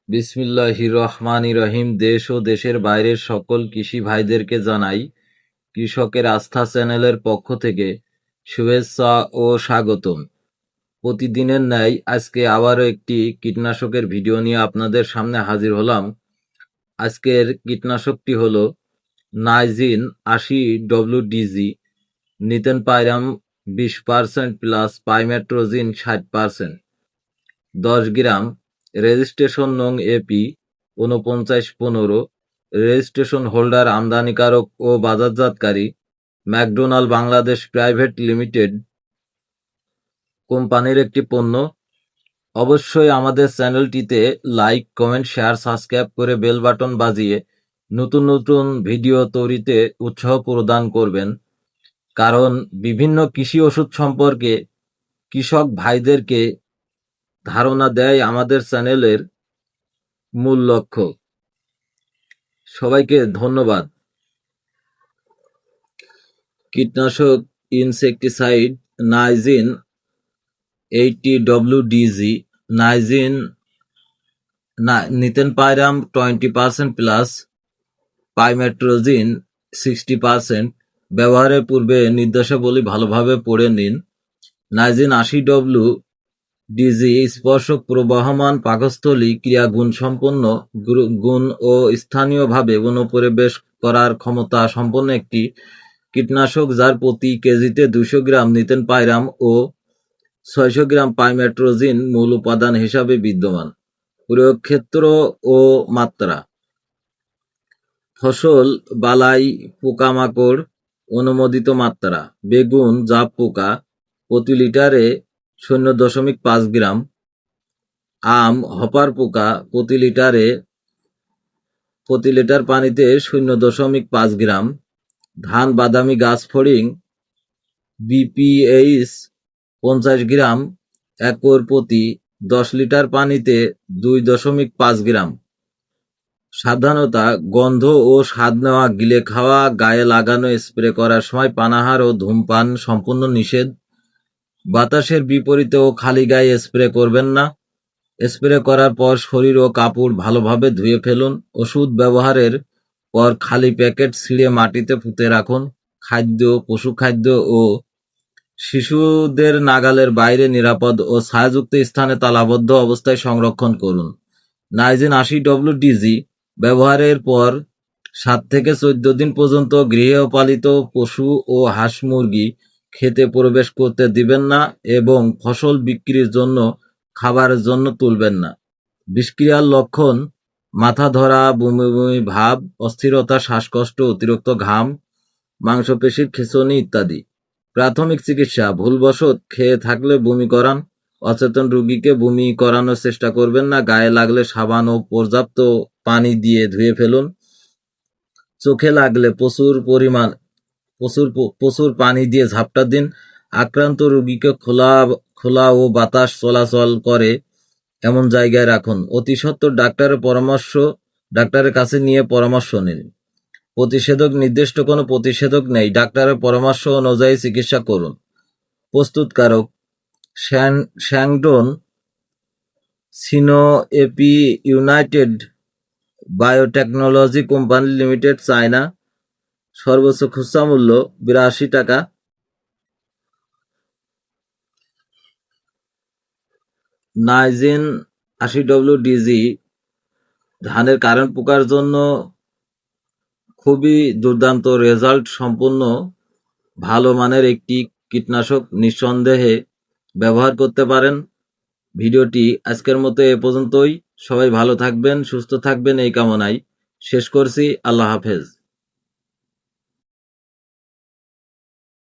বিসমিল্লাহির রহমানির রহিম। দেশ ও দেশের বাইরের সকল কৃষি ভাইদেরকে জানাই কৃষকের আস্থা চ্যানেলের পক্ষ থেকে শুভেচ্ছা ও স্বাগতম। প্রতিদিনের ন্যায় আজকে আবারও একটি কীটনাশকের ভিডিও নিয়ে আপনাদের সামনে হাজির হলাম। আজকের কীটনাশকটি হলো নাইজিন 80 WDG, নিতেন পাইরাম 20% প্লাস পাইমেট্রোজিন 60%, 10 গ্রাম। রেজিস্ট্রেশন নং এপি 4915, রেজিস্ট্রেশন হোল্ডার আমদানিকারক ও বাজারজাতকারী ম্যাকডোনাল্ড বাংলাদেশ প্রাইভেট লিমিটেড কোম্পানির একটি পণ্য। অবশ্যই আমাদের চ্যানেলটিতে লাইক, কমেন্ট, শেয়ার, সাবস্ক্রাইব করে বেল বাটন বাজিয়ে নতুন নতুন ভিডিও তৈরিতে উৎসাহ প্রদান করবেন, কারণ বিভিন্ন কৃষি ওষুধ সম্পর্কে কৃষক ভাইদেরকে ধারণা দেয় আমাদের চ্যানেলের মূল লক্ষ্য। সবাইকে ধন্যবাদ। কীটনাশক ইনসেকটিসাইড নাইজিন 80 WDG, নাইজিন নিতেন পাইরাম 20% প্লাস পাইমেট্রোজিন 60%। ব্যবহারের পূর্বে নির্দেশাবলী ভালোভাবে পড়ে নিন। নাইজিন 80 WDG স্পর্শক প্রবাহমান পাকস্থলী ক্রিয়া গুণসম্পন্ন গুণ ও স্থানীয়ভাবে অনুপ্রবেশ করার ক্ষমতা সম্পন্ন একটি কীটনাশক, যার প্রতি কেজিতে 200 গ্রাম নিতেন পাইরাম ও 600 গ্রাম পাইমেট্রোজিন মূল উপাদান হিসাবে বিদ্যমান। প্রয়োগ ক্ষেত্র ও মাত্রা: ফসল বালাই পোকামাকড় অনুমোদিত মাত্রা: বেগুন জাপ পোকা প্রতি লিটারে 0.5 গ্রাম, আম হপার পোকা প্রতি লিটার পানিতে 0.5 গ্রাম, ধান বাদামি গাছ ফড়িং BPH 50 গ্রাম একর প্রতি 10 লিটার পানিতে 2.5 গ্রাম। সাবধানতা: গন্ধ ও স্বাদ নেওয়া, গিলে খাওয়া, গায়ে লাগানো, স্প্রে করার সময় পানাহার ও ধূমপান সম্পূর্ণ নিষেধ। বাতাসের বিপরীতে ও খালি গায়ে স্প্রে করবেন না। স্প্রে করার পর শরীর ও কাপড় ভালোভাবে ধুয়ে ফেলুন। ওষুধ ব্যবহারের পর খালি প্যাকেট ছিঁড়ে মাটিতে পুঁতে রাখুন। খাদ্য, পশু খাদ্য ও শিশুদের নাগালের বাইরে নিরাপদ ও ছায়াযুক্ত স্থানে তালাবদ্ধ অবস্থায় সংরক্ষণ করুন। নাইজিন 80 WDG ব্যবহারের পর 7 থেকে 14 দিন পর্যন্ত গৃহপালিত পশু ও হাঁস মুরগি খেতে প্রবেশ করতে দিবেন না এবং ফসল বিক্রির জন্য খাবারের জন্য তুলবেন না। বিষক্রিয়ার লক্ষণ: মাথা ধরা, বমি বমি ভাব, অস্থিরতা, শ্বাসকষ্ট, অতিরিক্ত ঘাম, মাংসপেশির খিঁচুনি ইত্যাদি। প্রাথমিক চিকিৎসা: ভুলবশত খেয়ে থাকলে বমি করান। অচেতন রোগীকে বমি করানোর চেষ্টা করবেন না। গায়ে লাগলে সাবান ও পর্যাপ্ত পানি দিয়ে ধুয়ে ফেলুন। চোখে লাগলে প্রচুর পানি দিয়ে ঝাপটা দিন। আক্রান্ত রোগীকে খোলা ও বাতাস চলাচল করে এমন জায়গায় রাখুন। অতি সত্বর ডাক্তারের কাছে নিয়ে পরামর্শ নিন। প্রতিষেধক: নির্দিষ্ট কোনো প্রতিষেধক নেই, ডাক্তারের পরামর্শ অনুযায়ী চিকিৎসা করুন। প্রস্তুতকারক: Shandong Sinoapi United biotechnology company limited, China. সর্বোচ্চ খুচরা মূল্য 82 টাকা। নাইজিন 80 WDG ধানের কারেন্ট পোকার জন্য খুবই দুর্দান্ত রেজাল্ট সম্পন্ন ভালো মানের একটি কীটনাশক, নিঃসন্দেহে ব্যবহার করতে পারেন। ভিডিওটি আজকের মতো এ পর্যন্তই। সবাই ভালো থাকবেন, সুস্থ থাকবেন এই কামনায় শেষ করছি। আল্লাহ হাফেজ।